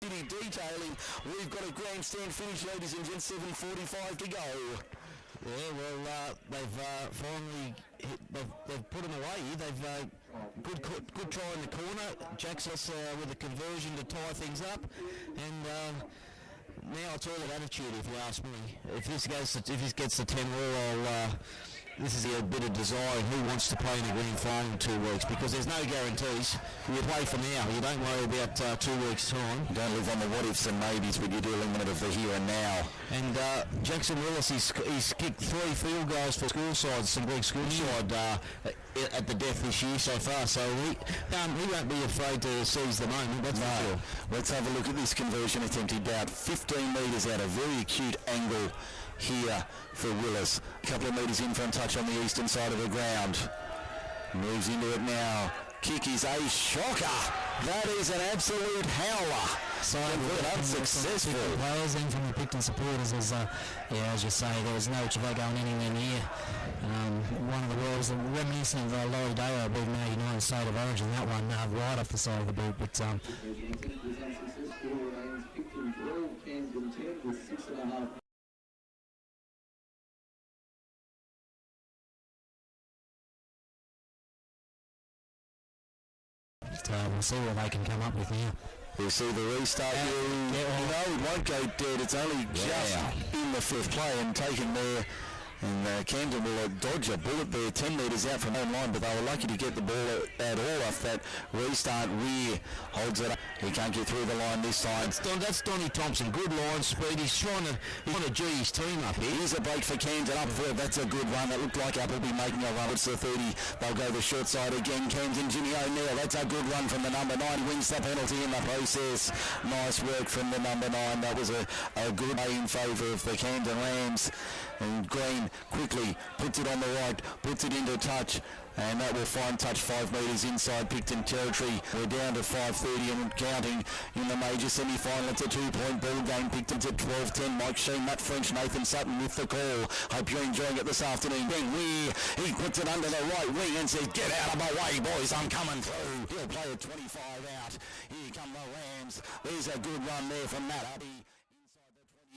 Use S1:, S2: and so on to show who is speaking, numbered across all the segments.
S1: detailing. We've got a grandstand finish, ladies and gents, 7:45 to go.
S2: Yeah, well, they've finally they've put them away. They've good try in the corner. Jackson with a conversion to tie things up, and now it's all about attitude. If you ask me, if this gets to 10 all, this is a bit of desire. Who wants to play in a grand final in 2 weeks? Because there's no guarantees. You play for now. You don't worry about 2 weeks' time.
S1: You don't live on the what ifs and maybes, but you do eliminate of the here and now.
S2: And Jackson Willis, he's kicked 3 field goals for school sides, some big school side at the death this year so far. So he won't be afraid to seize the moment. That's for sure.
S1: Let's have a look at this conversion attempt. About 15 metres out, a very acute angle here for Willis. A couple of metres in from touch on the eastern side of the ground. Moves into it now. Kick is a shocker. That is an absolute howler.
S2: So
S1: unsuccessful.
S2: Players and from the Picton supporters, as you say, there was no Chavo going anywhere near. One of the world's reminiscent of Laurie Dale, I believe, now United State of Origin. That one right off the side of the boot, but. We'll see what they can come up with now.
S1: We'll see the restart. It won't go dead. It's only just in the 5th play and taken there. And Camden will dodge a bullet there, 10 metres out from home line, but they were lucky to get the ball at all off that restart. Weir holds it up. He can't get through the line this time.
S2: That's Donnie Thompson. Good line speed. He's trying to G his team up here.
S1: Here's a break for Camden up there. That's a good run. That looked like Appleby making a run. It's the 30. They'll go the short side again. Camden, Jimmy O'Neill. That's a good run from the number 9. Wins the penalty in the process. Nice work from the number 9. That was a good play in favour of the Camden Lambs. And Green quickly puts it on the right, puts it into touch, and that will find touch 5 metres inside Picton territory. We're down to 5:30 and counting in the major semi-final. It's a 2-point ball game. Picton's at 12-10. Mike Sheen, Matt French, Nathan Sutton with the call. Hope you're enjoying it this afternoon. Ben Weir, he puts it under the right wing and says, "Get out of my way, boys, I'm coming through." He'll play at 25 out. Here come the Rams. There's a good run there from Matt Abbey.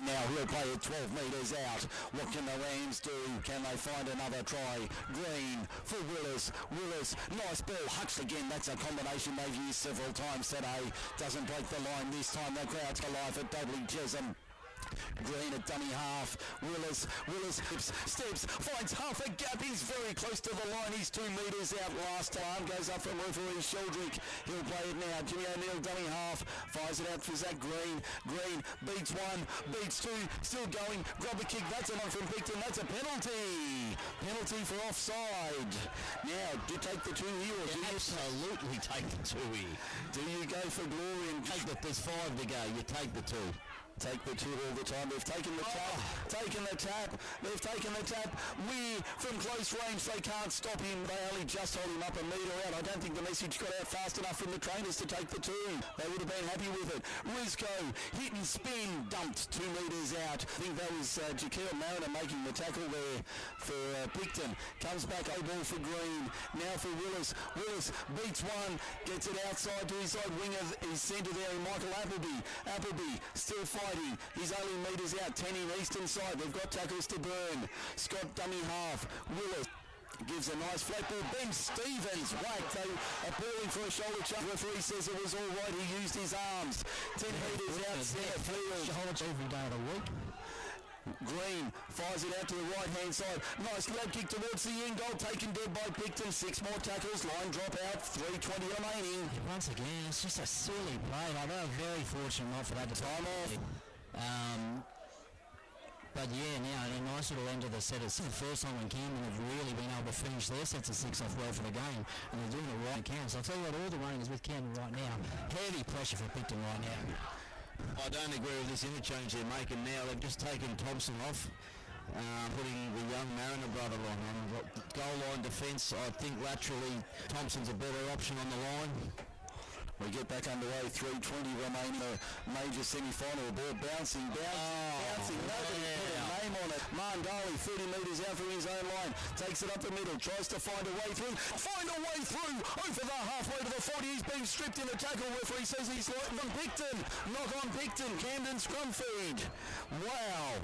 S1: Now he'll play it 12 metres out. What can the Rams do? Can they find another try? Green for Willis. Willis, nice ball. Hucks again. That's a combination they've used several times today. Doesn't break the line this time. The crowd's alive at Dudley Chisholm. Green at dummy half. Willis steps, finds half a gap. He's very close to the line. He's 2 metres out last time. Goes up from referee Sheldrick. He'll play it now. Jimmy O'Neill, dummy half. Fires it out for Zach Green. Green beats 1, beats 2. Still going. Grab a kick. That's a one from Picton. That's a penalty. Penalty for offside. Now, do you take the 2 here or do you
S2: absolutely take the 2 here?
S1: Do you go for glory and
S2: take that? There's 5 to go. You take the 2.
S1: Take the 2 all the time. They've taken the tap. They've taken the tap. Weir from close range. They can't stop him. They only just hold him up a metre out. I don't think the message got out fast enough from the trainers to take the 2. They would have been happy with it. Rizzo, hit and spin, dumped 2 metres out. I think that was Jaquel Mariner making the tackle there for Picton. Comes back, a ball for Green. Now for Willis. Willis beats 1, gets it outside to his side winger. He's centre there, Michael Appleby. Appleby still fighting. He's only metres out, 10 in eastern side. They've got tackles to burn. Scott dummy half. Willis gives a nice flat ball. Ben Stevens whacked. They appalling for a shoulder chuck. Referee says it was all right. He used his arms. 10 metres out, centre field.
S2: Shoulder every day of the week.
S1: Green fires it out to the right-hand side. Nice low kick towards the end goal. Taken dead by Picton. 6 more tackles. Line drop out. 3:20 remaining.
S2: Once again, it's just a silly play. They were very fortunate not for that time off. But yeah, now a nice little end of the set. It's the first time when Camden have really been able to finish their sets of 6 off well for the game, and they're doing it right now. So I'll tell you what, all the running is with Camden right now. Heavy pressure for Picton right now. I don't agree with this interchange they're making now. They've just taken Thompson off, putting the young Mariner brother on. Goal line defence, I think laterally Thompson's a better option on the line.
S1: We get back underway, 3:20 remaining, the major semi-final. The ball bouncing. Nobody put a name on on it. Mandali, 30 metres out from his own line, takes it up the middle, tries to find a way through, over the halfway to the 40, he's being stripped in the tackle, referee says he's on Picton, knock on Picton, Camden scrum feed. Wow.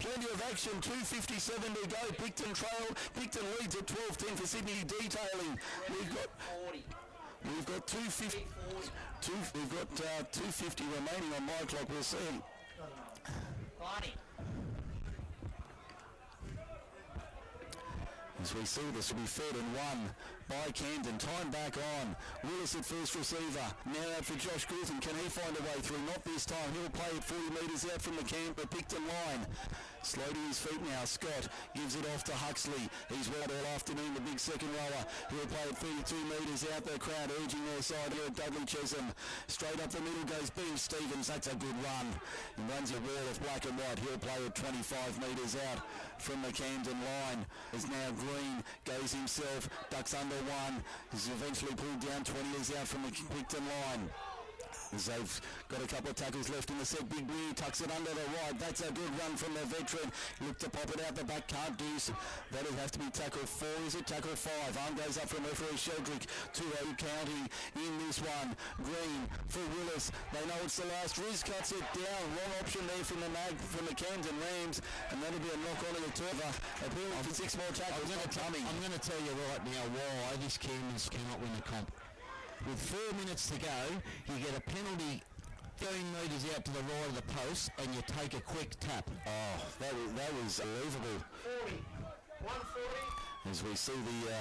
S1: Plenty of action, 2:57 to go, Picton trail, Picton leads at 12-10 for Sydney Detailing. We've got 250 remaining on my clock, we'll see. As we see, this will be third and one by Camden. Time back on. Willis at first receiver. Now out for Josh Gilton. Can he find a way through? Not this time. He'll play it 40 metres out from the Picton line. Slow to his feet now. Scott gives it off to Huxley. He's wide all afternoon, the big second rower. He'll play it 32 metres out. The crowd urging their side here at Dudley Chesham. Straight up the middle goes Beam Stevens. That's a good run. He runs a wall of black and white. He'll play it 25 metres out from the Camden line. As now Green goes himself. Ducks under one. He's eventually pulled down 20 years out from the Picton line. As they've got a couple of tackles left in the set. Big Blue tucks it under the right. That's a good run from the veteran. Look to pop it out the back. Can't do so. That'll have to be tackle 4. Is it tackle 5? Arm goes up from referee Sheldrick. 2-0 counting in this one. Green for Willis. They know it's the last. Riz cuts it down. Wrong option there from the Camden Rams. And that'll be a knock on in the turnover. Appeal for 6 more tackles.
S2: I'm going to tell you right now why this Camden's cannot win the comp. With 4 minutes to go, you get a penalty 13 metres out to the right of the post, and you take a quick tap.
S1: Oh, that was unbelievable. 140. As we see the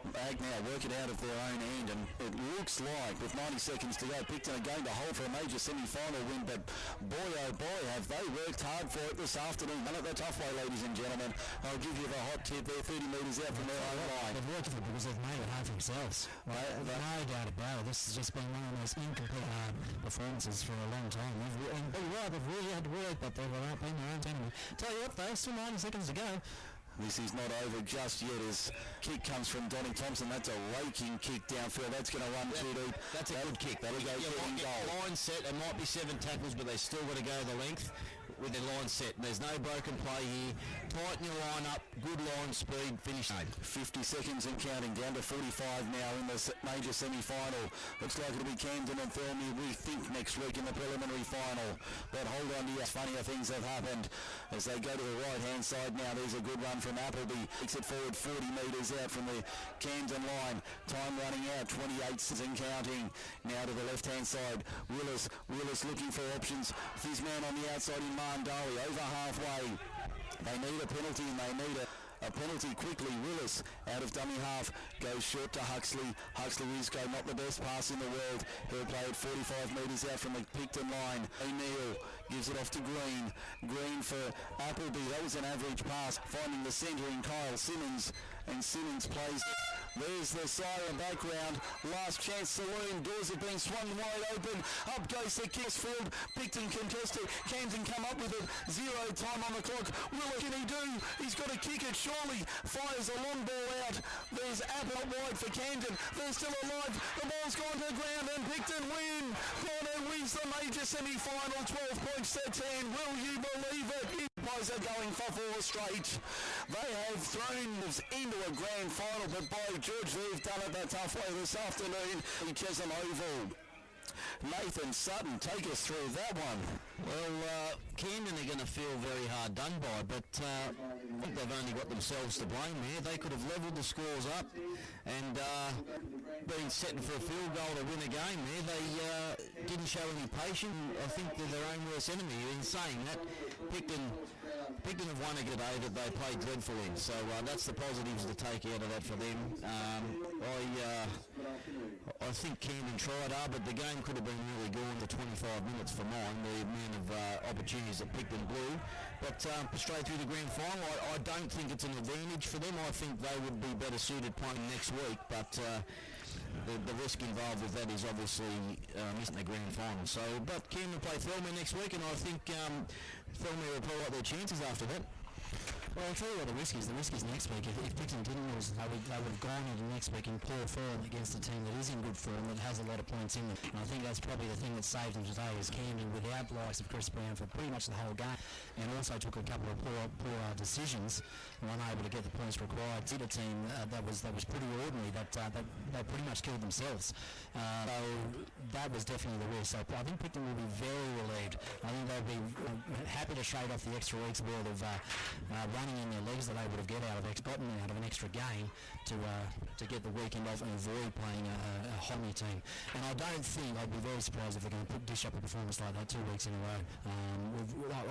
S1: Ag now work it out of their own end, and it looks like with 90 seconds to go, Picton are going to hold for a major semi-final win, but boy oh boy have they worked hard for it this afternoon. Done it the tough way, ladies and gentlemen. I'll give you the hot tip there, 30 metres out from their own line.
S3: They've worked for it because they've made it hard for themselves. No doubt about it. This has just been one of the most incomplete performances for a long time. They've really had to work, but they've been their own enemy. Tell you what though, still 90 seconds to go.
S1: This is not over just yet as kick comes from Donnie Thompson. That's a raking kick downfield. That's going to run too deep.
S2: That's a good kick.
S1: That'll go in goal.
S2: Line set. It might be 7 tackles, but they still got to go the length with their line set. There's no broken play here. Tighten your line up. Good line speed. Finish.
S1: 50 seconds and counting. Down to 45 now in the major semi-final. Looks like it'll be Camden and Thirlmere, we think, next week in the preliminary final. But hold on to you. Funnier things have happened as they go to the right-hand side now. There's a good run from Appleby. Takes it forward 40 metres out from the Camden line. Time running out. 28 and counting. Now to the left-hand side. Willis looking for options. His man on the outside in Mandali. Over halfway. They need a penalty and they need a penalty quickly. Willis out of dummy half goes short to Huxley. Huxley is going not the best pass in the world. He'll play it 45 metres out from the Picton line. O'Neill gives it off to Green. Green for Appleby. That was an average pass. Finding the centre in Kyle Simmons, and Simmons plays it. There's the siren background. Last chance saloon. Doors have been swung wide open. Up goes the Kingsfield. Picton contested. Camden come up with it. 0 time on the clock. What can he do? He's got to kick it surely. Fires a long ball out. There's Apple wide for Camden. They're still alive. The ball's gone to the ground and Picton win. Corner wins the major semi-final. 12 points to 10. Will you believe it? Boys are going for 4 straight. They have thrown us into a grand final, but by George, they've done it the tough way this afternoon in Chesham Oval. Nathan Sutton, take us through that one.
S2: Well, Camden are going to feel very hard done by, but I think they've only got themselves to blame there. They could have levelled the scores up and been setting for a field goal to win a game there. They didn't show any patience. I think they're their own worst enemy. In saying that, Picton have won a good day that they played dreadful in, so that's the positives to take out of that for them. I think Camden tried hard, but the game could have been really gone to 25 minutes for mine, the amount of opportunities that Picton blew. But straight through the grand final, I don't think it's an advantage for them. I think they would be better suited playing next week, but the risk involved with that is obviously missing the grand final. So, but Camden play Thirlmere next week, and I think Thirlmere will pull out their chances after that.
S3: Well, I'll tell you what the risk is. The risk is next week. If Picton didn't lose, they would have gone into next week in poor form against a team that is in good form, that has a lot of points in them. And I think that's probably the thing that saved them today, is Camden without the likes of Chris Brown for pretty much the whole game, and also took a couple of poor decisions and unable to get the points required. Did a team that was pretty ordinary, that they pretty much killed themselves. So that was definitely the risk. So I think Picton will be very relieved. I think they'll be happy to shade off the extra week's worth of running in their legs that they would have gotten out of an extra game to get the weekend off and avoid playing a homey team. And I don't think, I'd be very surprised if they're going to dish up a performance like that 2 weeks in a row.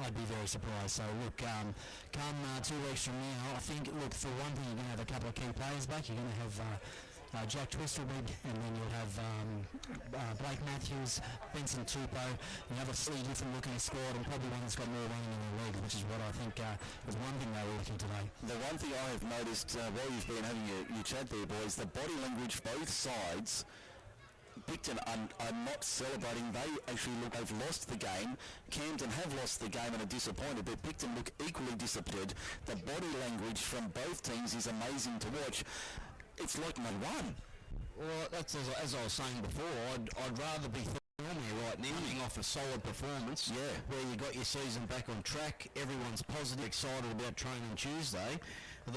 S3: I'd be very surprised. So look, come 2 weeks from now, I think, look, for one thing, you're going to have a couple of key players back. You're going to have Jack Twistelbig, and then you'll have Blake Matthews, Benson Tupou. You have a slightly different looking squad, and probably one that's got more running in their legs, which is what I think was one thing they were looking today.
S1: The one thing I have noticed while you've been having your chat there, boys, the body language both sides. Picton are not celebrating. They actually look, they've lost the game. Camden have lost the game and are disappointed, but Picton look equally disappointed. The body language from both teams is amazing to watch. It's like no one.
S2: Well, that's as I was saying before, I'd rather be here right now, coming off a solid performance, where you got your season back on track, everyone's positive, excited about training Tuesday.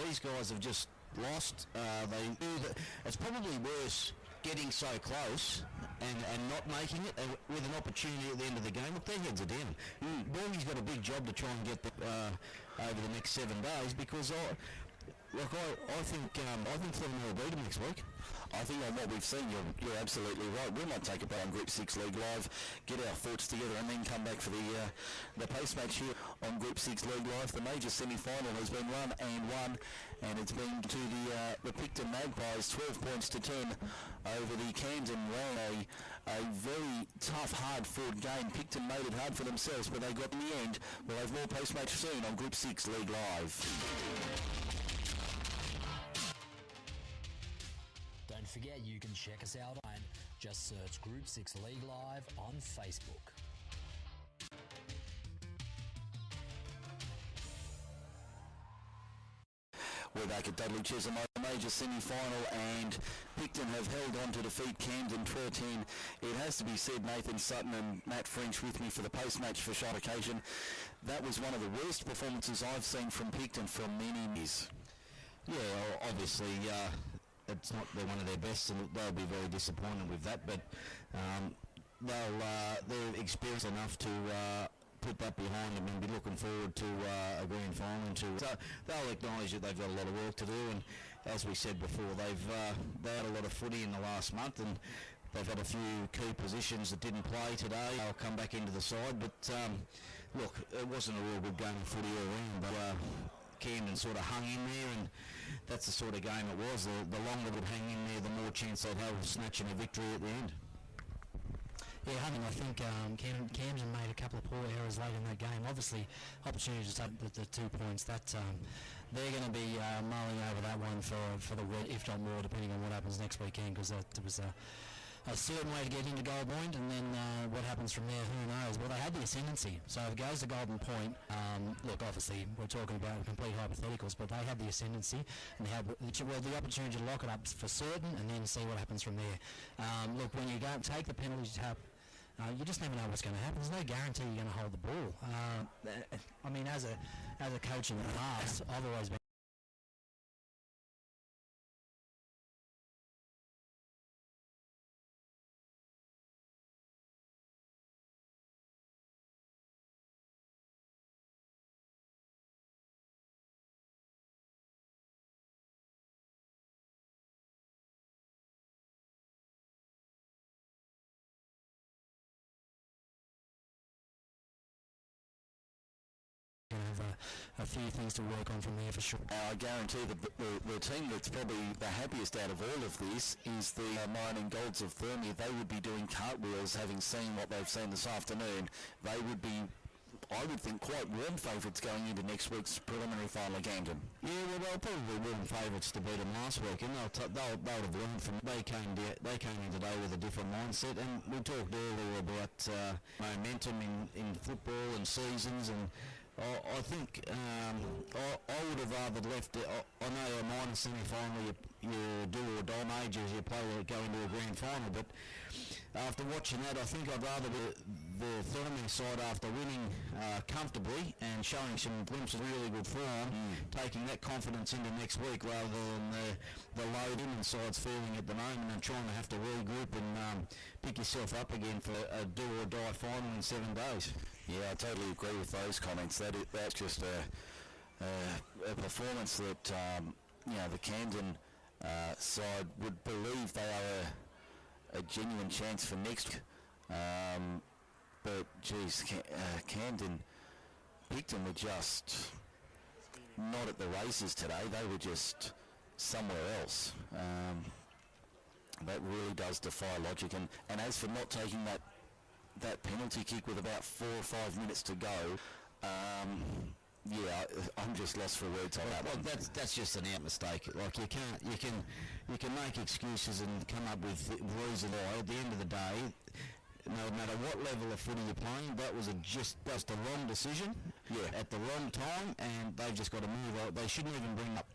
S2: These guys have just lost. They knew that it's probably worse getting so close and not making it with an opportunity at the end of the game. Look, their heads are down. Borgie's got a big job to try and get over the next 7 days, because I think Fleming will beat them next week.
S1: I think on what we've seen, you're absolutely right. We might take a break on Group 6 League Live, get our thoughts together, and then come back for the post-match here on Group 6 League Live. The major semi-final has been run and won, and it's been to the Picton Magpies, 12 points to 10 over the Camden Round. A very tough, hard-fought game. Picton made it hard for themselves, but they got in the end. We'll have more post-match soon on Group 6 League Live.
S4: Don't forget, you can check us out online. Just search Group 6 League Live on Facebook.
S1: We're back at Dudley Chisholm, major semi-final, and Picton have held on to defeat Camden 12-10. It has to be said, Nathan Sutton and Matt French with me for the post-match for shot occasion. That was one of the worst performances I've seen from Picton for many years.
S2: Yeah, well, obviously, it's not one of their best, and they'll be very disappointed with that, but they're experienced enough to put that behind them and be looking forward to a grand final. So they'll acknowledge that they've got a lot of work to do, and as we said before, they had a lot of footy in the last month, and they've had a few key positions that didn't play today. They'll come back into the side, but look, it wasn't a real good game of footy all around, but Camden sort of hung in there, and that's the sort of game it was. The longer it would hang in there, the more chance they'd have of snatching a victory at the end.
S3: Yeah, I think Camden made a couple of poor errors late in that game. Obviously, opportunity to take the 2 points. That they're going to be mulling over that one for the if not more, depending on what happens next weekend, because that was a certain way to get into Gold Point, and then what happens from there, who knows? Well, they had the ascendancy, so if it goes to Golden Point, look, obviously we're talking about complete hypotheticals, but they had the ascendancy, and they had the opportunity to lock it up for certain, and then see what happens from there. Look, when you go take the penalty tap, you just never know what's going to happen. There's no guarantee you're going to hold the ball. I mean, as a coach in the past, I've always been a few things to work on from there for sure.
S1: I guarantee the team that's probably the happiest out of all of this is the Mining Golds of Thermia. They would be doing cartwheels, having seen what they've seen this afternoon. They would be, I would think, quite warm favourites going into next week's preliminary final at Camden.
S2: Yeah, well, they'll probably warm favourites to beat them last week, and they'll have learned from. They came in today with a different mindset, and we talked earlier about momentum in football and seasons, and I think I would have rather left it. I know a minor semi-final, you do or die majors, you play to go into a grand final, but after watching that, I think I'd rather the Thurman side, after winning comfortably and showing some glimpses of really good form, taking that confidence into next week rather than the low women's side's feeling at the moment and trying to have to regroup and pick yourself up again for a do or die final in 7 days.
S1: Yeah, I totally agree with those comments. That's just a performance that the Camden side would believe they are a genuine chance for next. But geez, Camden Picton were just not at the races today. They were just somewhere else. That really does defy logic. And as for not taking that penalty kick with about 4 or 5 minutes to go, I'm just lost for words on that one.
S2: That's just an out mistake. Like you can make excuses and come up with reasons. At the end of the day, no matter what level of footy you're playing, that was just the wrong decision at the wrong time, and they've just got to move on. They shouldn't even bring up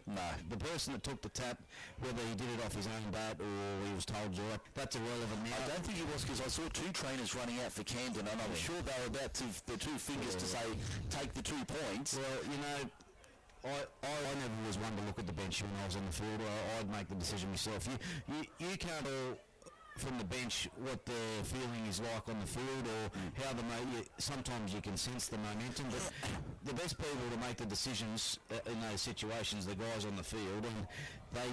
S2: the person that took the tap, whether he did it off his own bat or he was told to. That's irrelevant now.
S1: I don't think he was, because I saw 2 trainers running out for Camden, and I'm sure they were about to the 2 fingers to say, take the 2 points.
S2: Well, I never was one to look at the bench when I was on the field. I'd make the decision myself. You can't all from the bench what the feeling is like on the field, or how sometimes you can sense the momentum, but the best people to make the decisions in those situations, the guys on the field, and they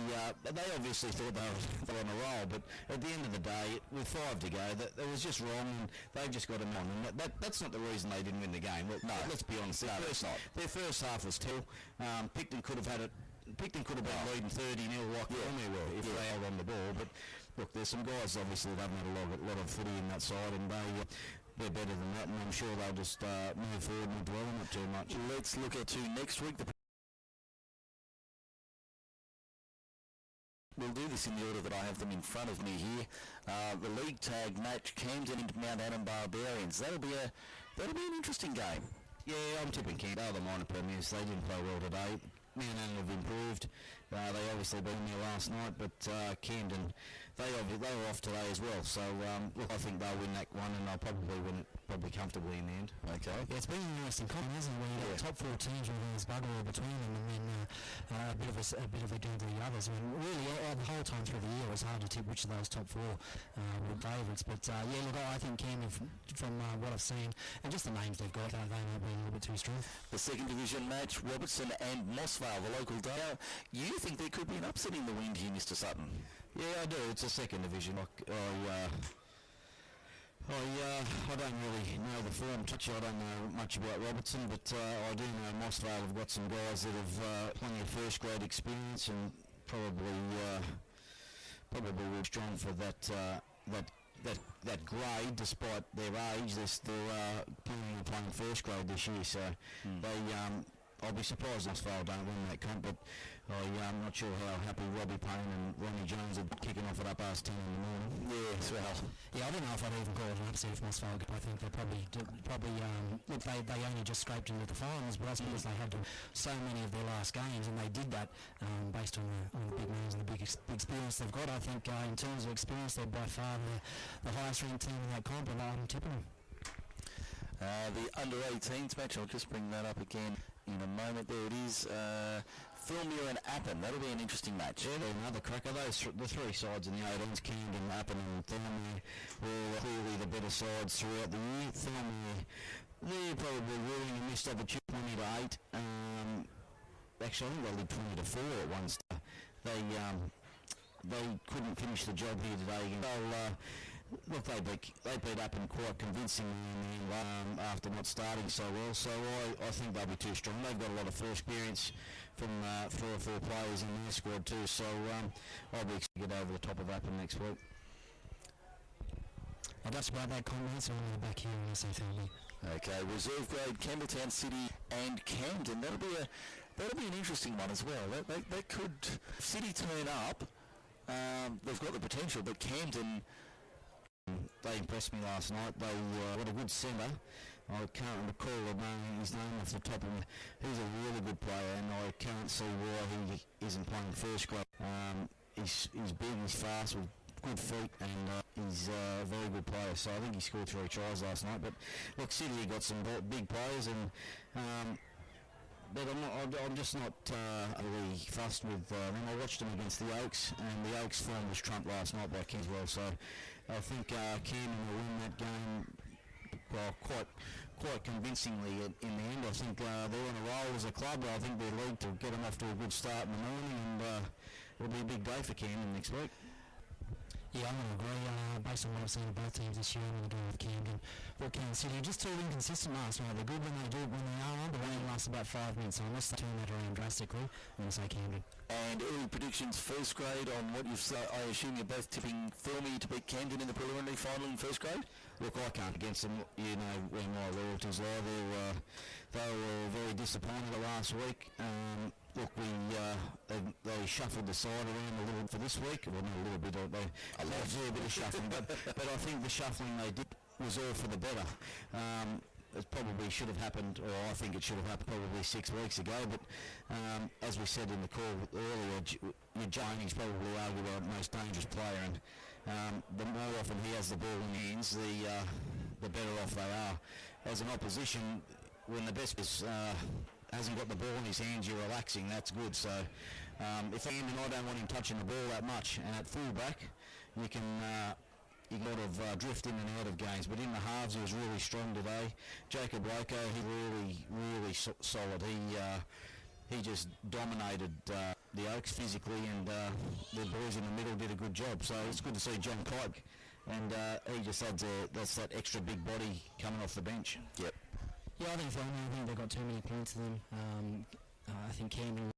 S2: obviously thought they were on a roll, but at the end of the day, with 5 to go, that was just wrong, and they've just got them on, and that's not the reason they didn't win the game. Well, no, let's be honest, their first half was terrible. Picton could have been leading 30-0 like they were if they held on the ball, but look, there's some guys obviously that haven't had a lot of footy in that side, and they're better than that, and I'm sure they'll just move forward and dwell on it too much.
S1: Let's look at next week. We'll do this in the order that I have them in front of me here. The league tag match, Camden into Mount Adam Barbarians. That'll be an interesting game.
S2: Yeah, I'm tipping Camden. They're the minor premiers. They didn't play well today. Mount Adam have improved. They obviously beat me last night, but Camden, they were off today as well. So look, I think they'll win that one, and they'll probably win it comfortably in the end.
S1: Okay.
S3: Yeah, it's been an interesting comment, hasn't it? Where you've got top 4 teams with this bugger between them, and then a bit of a game for the others. I mean, really, the whole time through the year, it was hard to tip which of those top 4 were favourites. But look, I think Camden, from what I've seen, and just the names they've got, they might be a little bit too strong.
S1: The second division match, Robertson and Mossvale, the local day. You think there could be an upset in the wind here, Mr. Sutton?
S2: Yeah, I do. It's a second division. I don't really know the form touch. I don't know much about Robertson, but I do know Mossvale have got some guys that have plenty of first grade experience and probably will strong for that grade, despite their age. They're still planning on playing first grade this year, so I'll be surprised if Mossvale don't win that comp, but I'm not sure how happy Robbie Payne and Ronnie Jones are kicking off at 10:30 in the morning.
S1: Yes, well.
S3: Yeah, I don't know if I'd even call it an upset if Mossvale. I think they probably look, they only just scraped into the finals, but that's because they had so many of their last games, and they did that based on the big names and the big experience they've got. I think in terms of experience, they're by far the highest ranked team in that comp, and I'm tipping them.
S1: The under-18s match, I'll just bring that up again in a moment. There it is. Thilmere and Appin. That'll be an interesting match.
S2: Yeah, another cracker. The 3 sides in the 18s, Camden, Appin and Thilmere, were clearly the better sides throughout the year. Thilmere, they're probably ruling a missed opportunity 20 to 8. Actually, I think they led 20 to 4 at one stage. They couldn't finish the job here today. Look, they beat Appin quite convincingly in the end after not starting so well, so I think they'll be too strong. They've got a lot of first experience from 3 or 4 players in their squad too, so I'll be expecting to get over the top of Appin next week.
S3: That's about that comment, so I'm back here in SofaScore.
S1: Okay, reserve grade, Campbelltown City and Camden. That'll be an interesting one as well. They could, if City turn up, they've got the potential, but Camden,
S2: they impressed me last night. They got a good centre. I can't recall his name off the top of him. He's a really good player, and I can't see why he isn't playing first grade. He's big, he's fast, with good feet, and he's a very good player. So I think he scored 3 tries last night. But look, City got some big players, and but I'm just not really fussed with them. I watched them against the Oaks, and the Oaks form was trumped last night by King as well. So I think Camden will win that game, well, quite convincingly in the end. I think they're on a roll as a club. I think their league to get them off to a good start in the morning, and it'll be a big day for Camden next week.
S3: Yeah, I'm going to agree. Based on what I've seen of both teams this year, I'm going to go with Camden. But Kansas City just too inconsistent last night. They're good when they do it, when they are on, but they only last about 5 minutes. So unless they turn that around drastically, I'm going to say Camden.
S1: And early predictions first grade on what you've said. I assume you're both tipping Thormy to beat Camden in the preliminary final in first grade?
S2: Look, I can't against them. You know where my loyalties lie. They were very disappointed last week. Look, they shuffled the side around a little for this week. Well, not a little bit. They loved a bit of shuffling, but I think the shuffling they did was all for the better. It probably should have happened, or I think it should have happened probably 6 weeks ago. But as we said in the call earlier, Johnny's probably arguably our most dangerous player, and the more often he has the ball in the hands, the better off they are. As an opposition, when the best is hasn't got the ball in his hands, you're relaxing. That's good. So if I don't want him touching the ball that much, and at fullback, you can. You got to drift in and out of games, but in the halves he was really strong today. Jacob Loco, he really solid. He just dominated the Oaks physically, and the boys in the middle did a good job. So it's good to see John Pike, and he just adds that's that extra big body coming off the bench.
S1: Yep.
S3: Yeah, I think they've got too many points to them. I think Camden.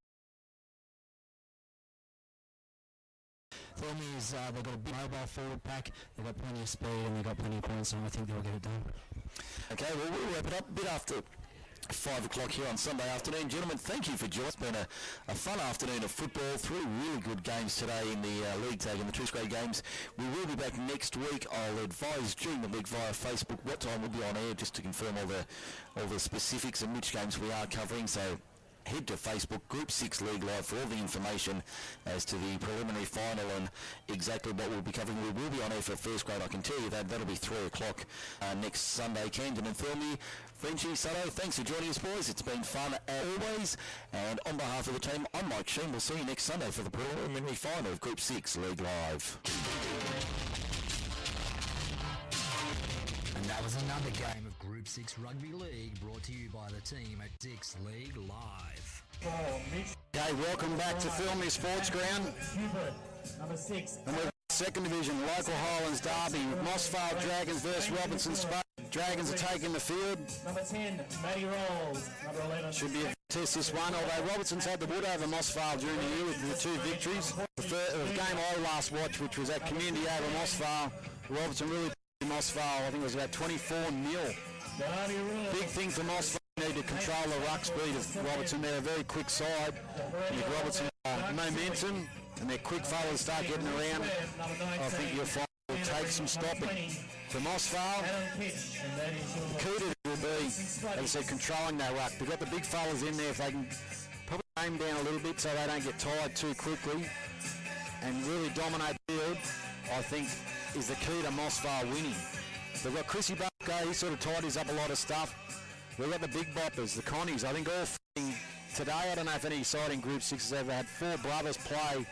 S3: Thormy is they've got a big mobile forward pack, they've got plenty of speed, and they've got plenty of points, and I think they'll get it done. Okay, well, we'll wrap it up a bit after 5 o'clock here on Sunday afternoon. Gentlemen, thank you for joining us. It's been a fun afternoon of football. 3 really good games today in the league tag and the 2 straight games. We will be back next week. I'll advise during the week via Facebook what time we'll be on air, just to confirm all the specifics and which games we are covering. So head to Facebook, Group 6 League Live, for all the information as to the preliminary final and exactly what we'll be covering. We will be on air for first grade, I can tell you that. That'll be 3 o'clock next Sunday. Camden and Thormy, Frenchie, Sutto, thanks for joining us, boys. It's been fun as always. And on behalf of the team, I'm Mike Sheen. We'll see you next Sunday for the preliminary final of Group 6 League Live.
S4: And that was another game of Group 6 Rugby League, brought to you by the team at 6 League Live.
S1: Okay, welcome back to Thormy Sports Ground.
S5: Number 6.
S1: And we're second division, local Highlands derby. Mossvale Dragons versus Robinson Sparks. Dragons are taking the field.
S5: Number 10, Matty Rolls. Number 11.
S1: Should be a test this one, although Robertson's had the wood over Mossvale during the year with the 2 victories. The game I last watched, which was at Community over Mossvale, Robertson really beat Mossvale. I think it was about 24-0. Big thing for Mossvale. Need to control the ruck speed of Robertson. They're a very quick side. And if Robertson momentum and their quick fellas start getting around, I think you'll find it will take some stopping. For Mossvale, the key to it will be, as I said, controlling that ruck. They've got the big fellas in there. If they can probably aim down a little bit so they don't get tired too quickly and really dominate the field, I think is the key to Mossvale winning. They've got Chrissy Bucko, he sort of tidies up a lot of stuff. We've got the big boppers, the Connies. I think all today, I don't know if any side in Group 6 has ever had 4 brothers play.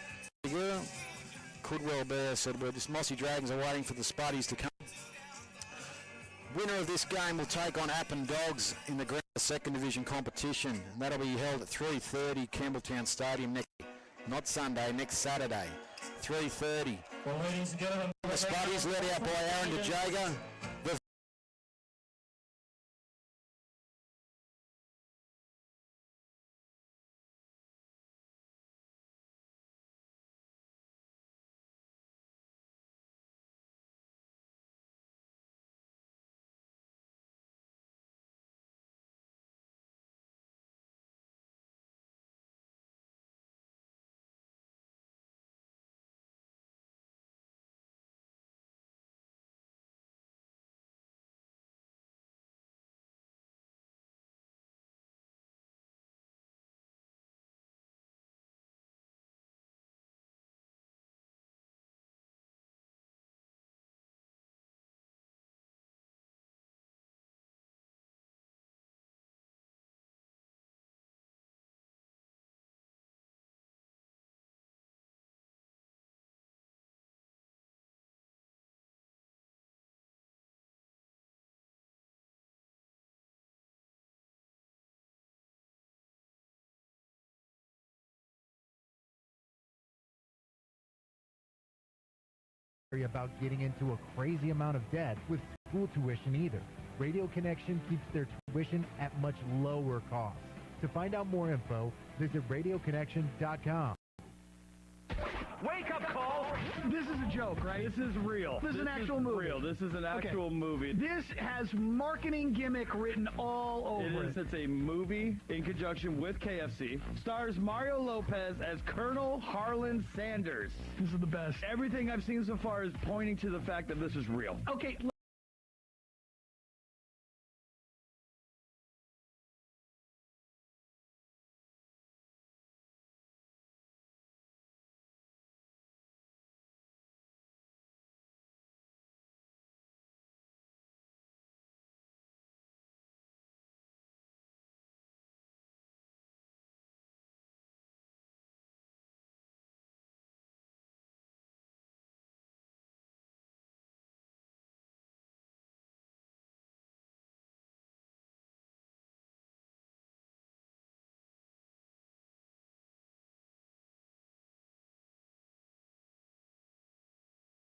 S1: Could well be. I said, well, this Mossy Dragons are waiting for the Spuddies to come. Winner of this game will take on Appin Dogs in the Grand Second Division competition. And that'll be held at 3:30 Campbelltown Stadium not Sunday, next Saturday, 3:30.
S5: Well, ladies and gentlemen,
S1: The Spuddies led out by Aaron DeJager.
S6: worry about getting into a crazy amount of debt with school tuition either. Radio Connection keeps their tuition at much lower cost. To find out more info, visit radioconnection.com.
S7: Wake up call!
S8: This is a joke, right?
S7: This is real.
S8: This is an actual movie.
S7: Real. This is an actual movie.
S8: This has marketing gimmick written all over it.
S7: It's a movie in conjunction with KFC. Stars Mario Lopez as Colonel Harlan Sanders.
S8: This is the best.
S7: Everything I've seen so far is pointing to the fact that this is real.
S8: Okay.